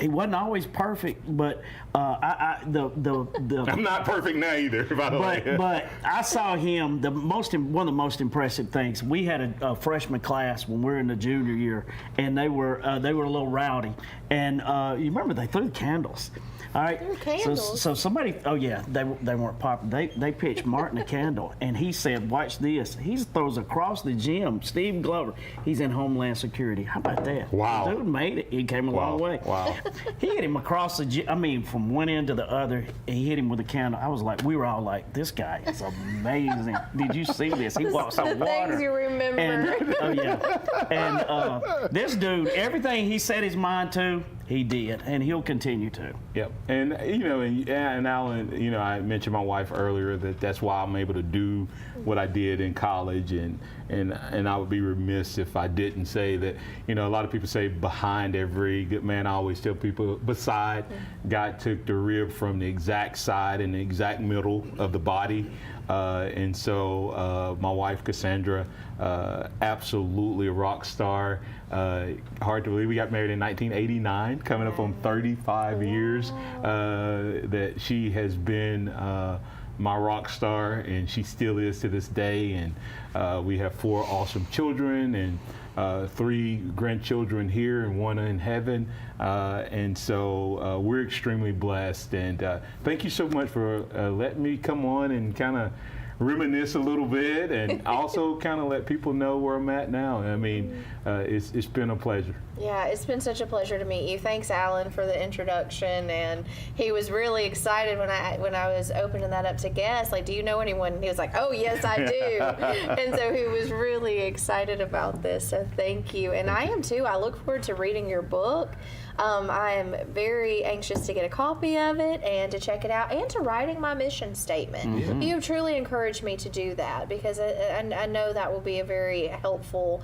wasn't always perfect, but I'm not perfect now either, by the way. But I saw him. One of the most impressive things. We had a freshman class when we were in the junior year, and they were a little rowdy. And you remember they threw candles. All right. Candles. So somebody, they weren't popular. They pitched Martin a candle, and he said, "Watch this." He throws across the gym. Steve Glover, he's in Homeland Security. How about that? Wow. The dude made it. He came a long way. Wow. He hit him across the gym. I mean, from one end to the other. He hit him with a candle. We were all like, "This guy is amazing." Did you see this? He walks on water. Things you remember. And this dude, everything he set his mind to, he did, and he'll continue to. Yep. And and Alan, I mentioned my wife earlier, that's why I'm able to do what I did in college, and I would be remiss if I didn't say that, a lot of people say behind every good man. I always tell people beside. God took the rib from the exact side and the exact middle of the body. And so my wife, Cassandra, absolutely a rock star. Hard to believe we got married in 1989, coming up on 35 years that she has been my rock star, and she still is to this day. And we have 4 awesome children and 3 grandchildren here and 1 in heaven. And so we're extremely blessed. And thank you so much for letting me come on and kind of reminisce a little bit, and also kind of let people know where I'm at now. I mean, it's been a pleasure. Yeah, it's been such a pleasure to meet you. Thanks, Alan, for the introduction. And he was really excited when I was opening that up to guests. Like, do you know anyone? And he was like, oh, yes, I do. And so he was really excited about this. So thank you. And I am too. I look forward to reading your book. I am very anxious to get a copy of it and to check it out and to writing my mission statement. Mm-hmm. You have truly encouraged me to do that, because I know that will be a very helpful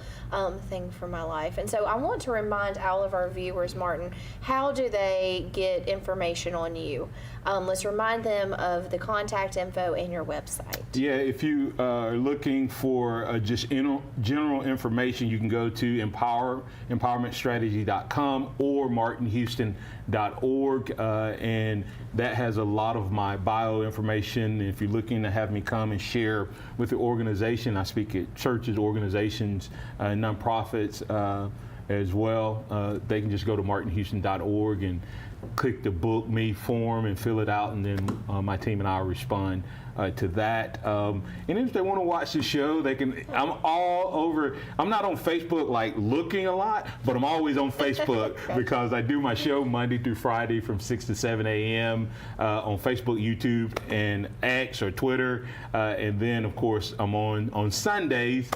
thing for my life. And so I want to remind all of our viewers, Martin, how do they get information on you? Let's remind them of the contact info and your website. Yeah, if you are looking for just general information, you can go to empowermentstrategy.com or martinhouston.org, and that has a lot of my bio information. If you're looking to have me come and share with the organization, I speak at churches, organizations, nonprofits as well. They can just go to martinhouston.org and click the book me form and fill it out, and then my team and I will respond to that. And if they want to watch the show, they can. I'm all over. I'm not on Facebook like looking a lot, but I'm always on Facebook because I do my show Monday through Friday from 6 to 7 a.m. On Facebook, YouTube, and X or Twitter. And then, of course, I'm on Sundays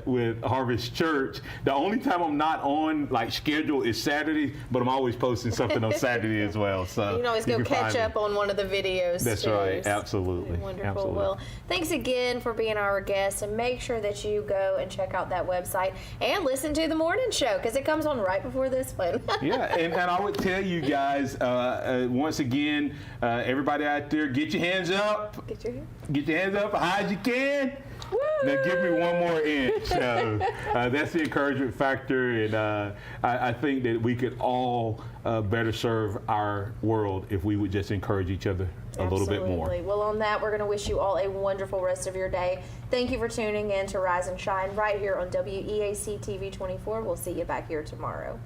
with Harvest Church. The only time I'm not on like schedule is Saturday, but I'm always posting something on Saturday as well. So you can always go catch up on one of the videos. That's too. right. Absolutely. Wonderful. Absolutely. Well, thanks again for being our guest, and make sure that you go and check out that website and listen to the morning show because it comes on right before this one. Yeah, and I would tell you guys once again, everybody out there, get your hands up. Get your hands up high as you can. Woo! Now give me one more inch. That's the encouragement factor, and I think that we could all better serve our world if we would just encourage each other a little bit more. Well, on that, we're going to wish you all a wonderful rest of your day. Thank you for tuning in to Rise and Shine right here on WEAC TV 24. We'll see you back here tomorrow.